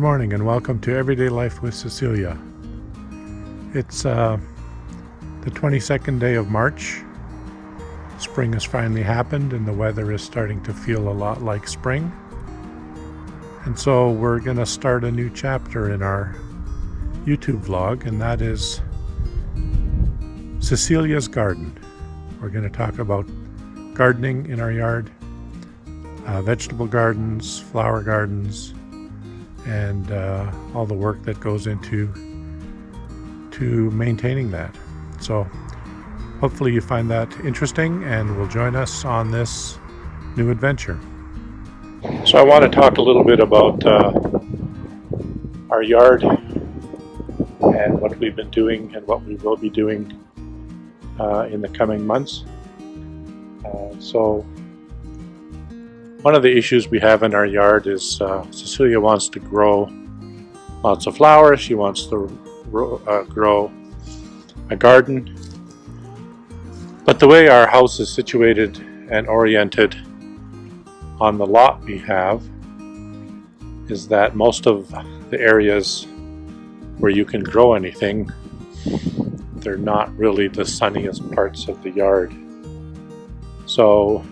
morning and welcome to Everyday Life with Cecilia. It's the 22nd day of March. Spring has finally happened and the weather is starting to feel a lot like spring. And so we're going to start a new chapter in our YouTube vlog, and that is Cecilia's garden. We're going to talk about gardening in our yard, vegetable gardens, flower gardens, and all the work that goes into maintaining that. So hopefully you find that interesting and will join us on this new adventure. So I want to talk a little bit about our yard and what we've been doing and what we will be doing in the coming months. So one of the issues we have in our yard is Cecilia wants to grow lots of flowers. She wants to grow a garden. But the way our house is situated and oriented on the lot we have is that most of the areas where you can grow anything, they're not really the sunniest parts of the yard. So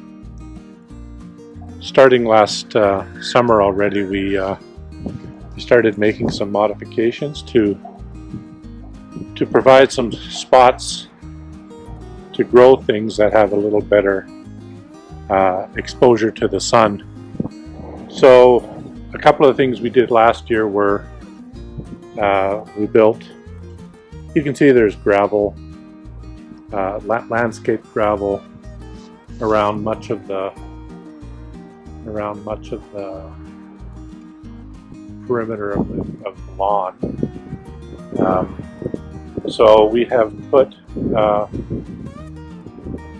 starting last summer already, we started making some modifications to provide some spots to grow things that have a little better exposure to the sun. So a couple of things we did last year were we built, you can see there's gravel, landscape gravel around much of the perimeter of the lawn. So we have put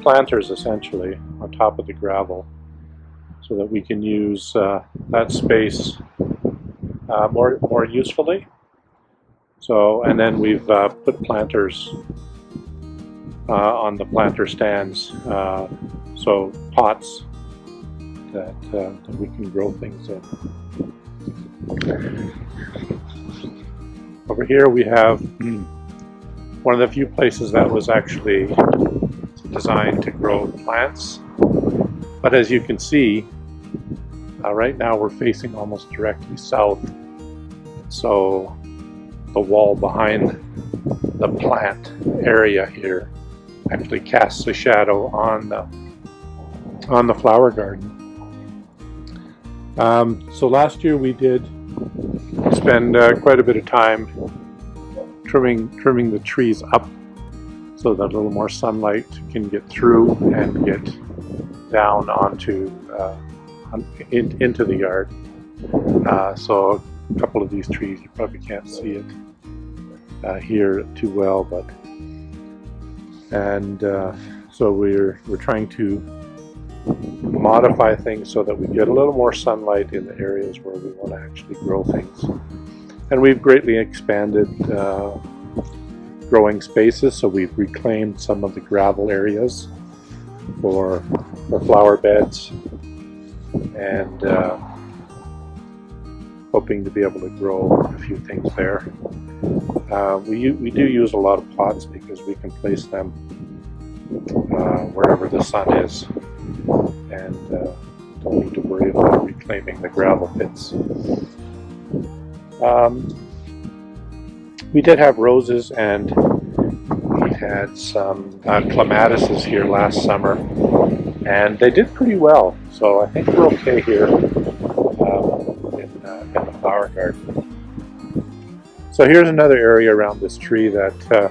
planters essentially on top of the gravel so that we can use that space more usefully. So, and then we've put planters on the planter stands, so pots that we can grow things in. Over here we have one of the few places that was actually designed to grow plants. But as you can see, right now we're facing almost directly south. So the wall behind the plant area here actually casts a shadow on the flower garden. So last year we did spend quite a bit of time trimming the trees up so that a little more sunlight can get through and get down onto into the yard. So a couple of these trees, you probably can't see it here too well, but so we're trying to modify things so that we get a little more sunlight in the areas where we want to actually grow things. And we've greatly expanded growing spaces, so we've reclaimed some of the gravel areas for flower beds, and hoping to be able to grow a few things there. We do use a lot of pots because we can place them wherever the sun is, and don't need to worry about reclaiming the gravel pits. We did have roses, and we had some clematises here last summer, and they did pretty well. So I think we're okay here in the flower garden. So here's another area around this tree that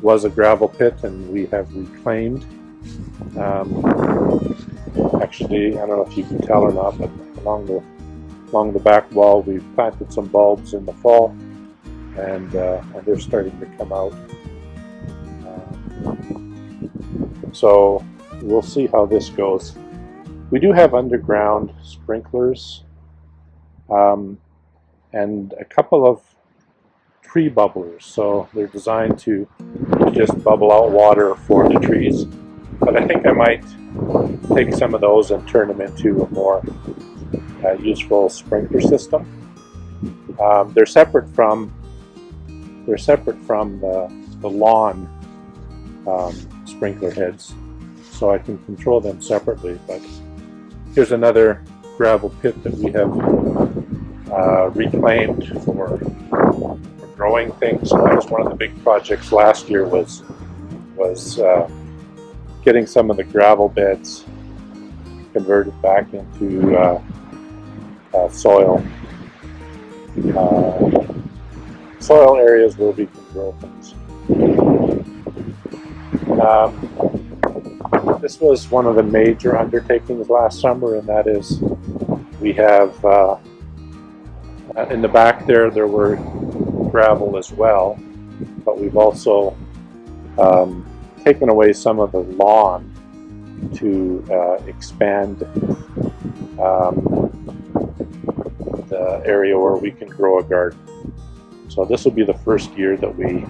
was a gravel pit, and we have reclaimed. Actually, I don't know if you can tell or not, but along the back wall we've planted some bulbs in the fall, and they're starting to come out. So we'll see how this goes. We do have underground sprinklers and a couple of tree bubblers, so they're designed to just bubble out water for the trees. But I think I might take some of those and turn them into a more useful sprinkler system. They're separate from the lawn sprinkler heads, so I can control them separately. But here's another gravel pit that we have reclaimed for growing things. That was one of the big projects last year, was getting some of the gravel beds converted back into soil areas where we can grow things. This was one of the major undertakings last summer, and that is, we have in the back there were gravel as well, but we've also taken away some of the lawn to expand the area where we can grow a garden. So this will be the first year that we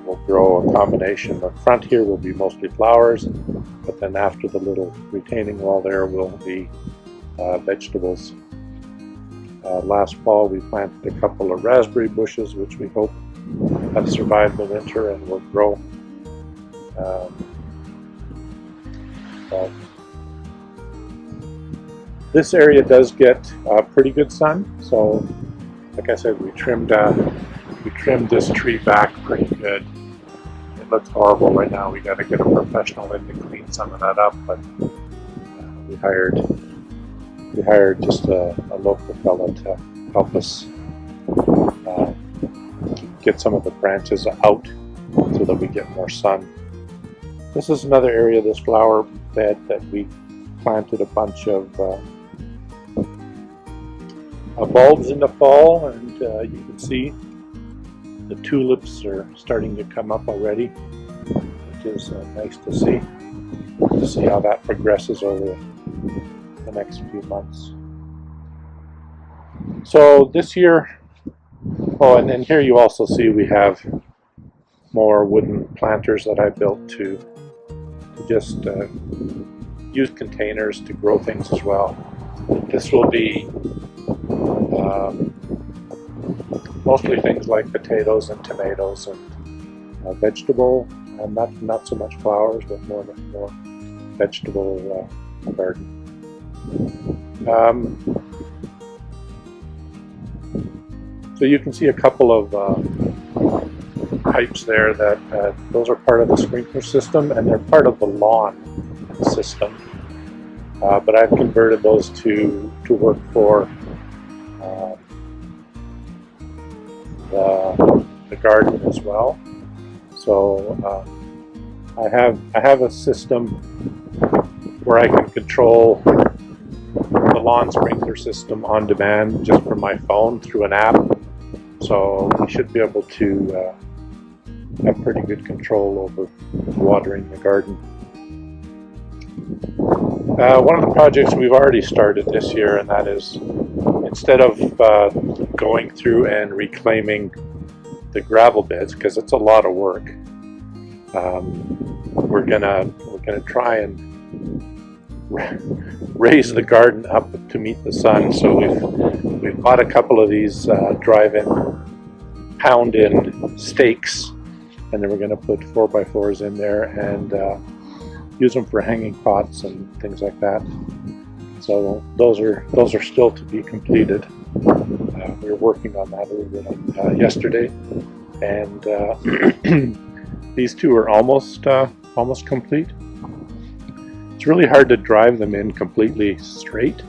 will grow a combination. The front here will be mostly flowers, but then after the little retaining wall there will be vegetables. Last fall we planted a couple of raspberry bushes, which we hope have survived the winter and will grow. This area does get pretty good sun, so like I said, we trimmed this tree back pretty good. It looks horrible right now. We got to get a professional in to clean some of that up, but we hired just a local fellow to help us get some of the branches out so that we get more sun. This is another area, this flower bed, that we planted a bunch of bulbs in the fall, and you can see the tulips are starting to come up already, which is nice to see how that progresses over the next few months. So this year, oh, and then here you also see we have more wooden planters that I built to just use containers to grow things as well. This will be mostly things like potatoes and tomatoes and vegetable, and not so much flowers, but more vegetable garden. So you can see a couple of pipes there that those are part of the sprinkler system, and they're part of the lawn system. But I've converted those to work for the garden as well. So I have a system where I can control the lawn sprinkler system on demand just from my phone through an app. So we should be able to have pretty good control over watering the garden. One of the projects we've already started this year, and that is, instead of going through and reclaiming the gravel beds, because it's a lot of work, we're gonna try and raise the garden up to meet the sun. So we've bought a couple of these drive-in, pound-in stakes, and then we're going to put 4x4s in there and use them for hanging pots and things like that. So those are still to be completed. We were working on that a little bit yesterday, and these two are almost complete. It's really hard to drive them in completely straight.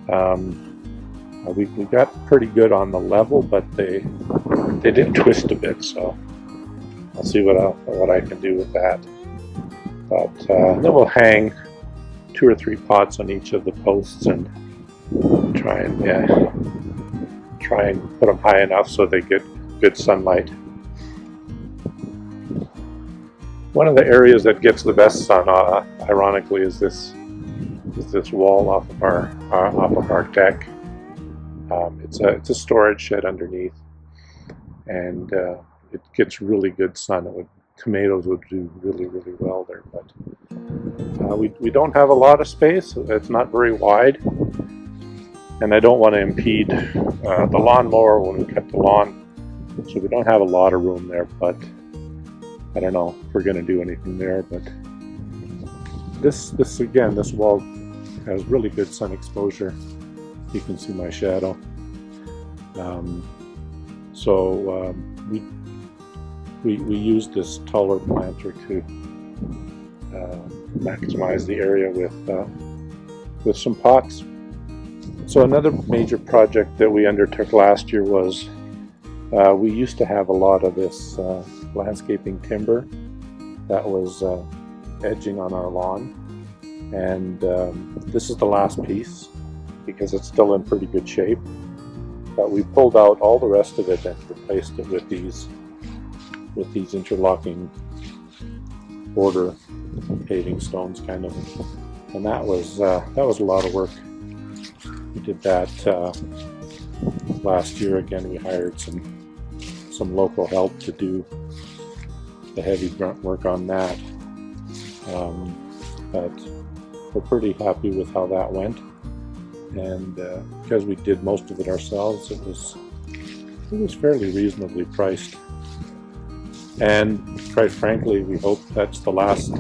We got pretty good on the level, but they did twist a bit, so I'll see what I can do with that. But then we'll hang 2 or 3 pots on each of the posts and try and put them high enough so they get good sunlight. One of the areas that gets the best sun, ironically, is this wall off of our deck. It's a storage shed underneath, and it gets really good sun. Tomatoes would do really well there, but we don't have a lot of space. It's not very wide, and I don't want to impede the lawnmower when we cut the lawn, so we don't have a lot of room there, but I don't know if we're going to do anything there. But this wall has really good sun exposure. You can see my shadow. We used this taller planter to maximize the area with some pots. So another major project that we undertook last year was we used to have a lot of this landscaping timber that was edging on our lawn, and this is the last piece because it's still in pretty good shape, but we pulled out all the rest of it and replaced it with these interlocking border paving stones, kind of, and that was a lot of work. We did that last year. Again, we hired some local help to do the heavy grunt work on that, but we're pretty happy with how that went, and because we did most of it ourselves, it was fairly reasonably priced. And quite frankly, we hope that's the last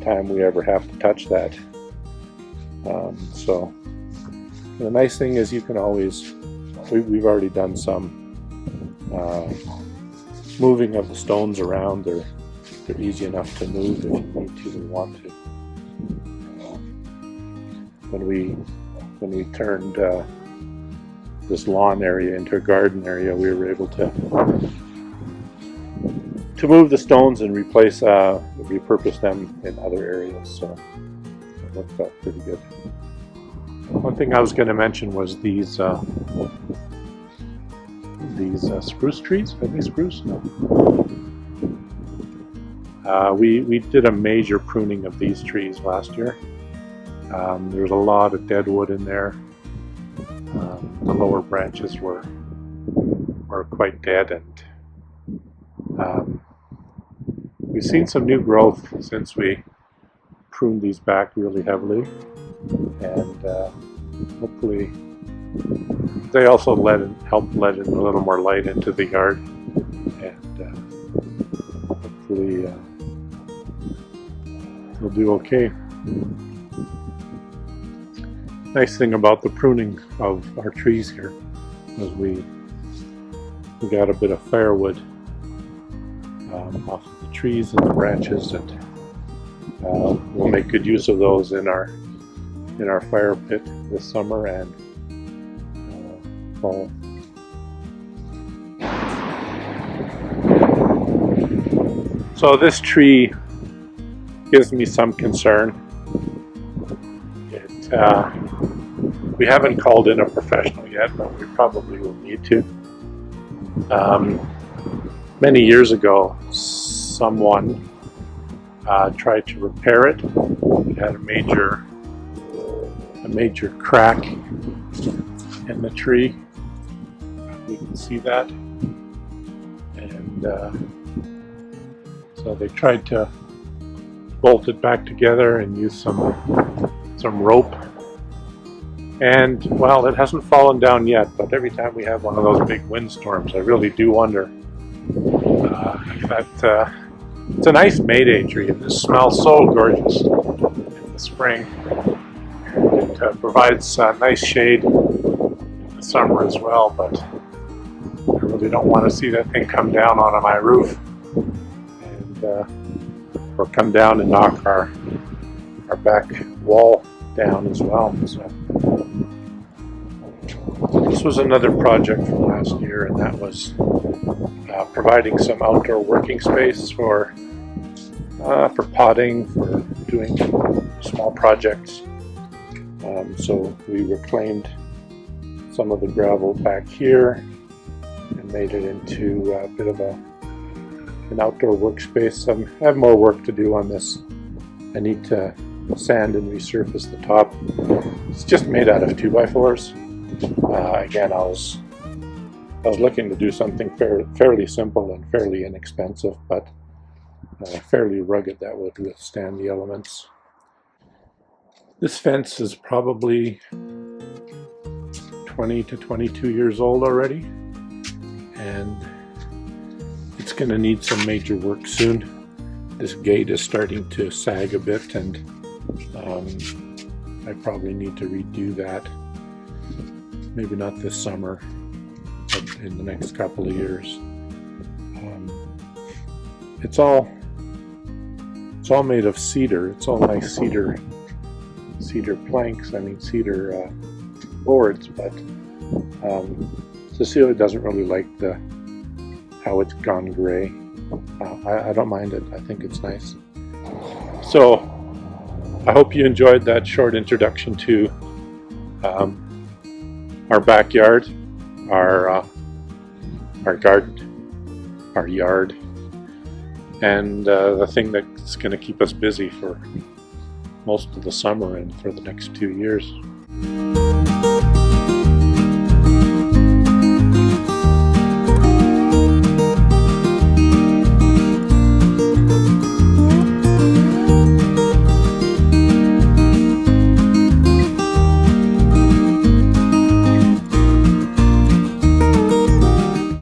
time we ever have to touch that. So the nice thing is you can always, we've already done some moving of the stones around. They're easy enough to move if you need to and want to. When we turned this lawn area into a garden area, we were able to move the stones and repurpose them in other areas, so it worked out pretty good. One thing I was going to mention was these spruce trees. Are they spruce? No. We did a major pruning of these trees last year. There was a lot of dead wood in there. The lower branches were quite dead, and we've seen some new growth since we pruned these back really heavily, and hopefully they also helped let in a little more light into the yard, and hopefully they'll do okay. Nice thing about the pruning of our trees here is we got a bit of firewood off of the trees and the branches, and we'll make good use of those in our fire pit this summer and fall. So this tree gives me some concern. We haven't called in a professional yet, but we probably will need to. Many years ago, someone tried to repair it. It had a major crack in the tree. You can see that, and so they tried to bolt it back together and use some rope. And well, it hasn't fallen down yet, but every time we have one of those big windstorms, I really do wonder that it's a nice Mayday tree, and this smells so gorgeous in the spring. And it provides nice shade in the summer as well, but I really don't want to see that thing come down on my roof and or come down and knock our back wall down as well. So this was another project from last year, and that was providing some outdoor working space for potting, for doing small projects. So we reclaimed some of the gravel back here and made it into a bit of an outdoor workspace. I have more work to do on this. I need to sand and resurface the top. It's just made out of 2x4s. Again, I was looking to do something fairly simple and fairly inexpensive, but fairly rugged that would withstand the elements. This fence is probably 20 to 22 years old already, and it's going to need some major work soon. This gate is starting to sag a bit, and I probably need to redo that. Maybe not this summer, but in the next couple of years. It's all made of cedar. It's all nice cedar planks. I mean cedar boards, but Cecilia doesn't really like how it's gone gray. I don't mind it. I think it's nice. So I hope you enjoyed that short introduction to our backyard, our garden, our yard, and the thing that's going to keep us busy for most of the summer and for the next 2 years.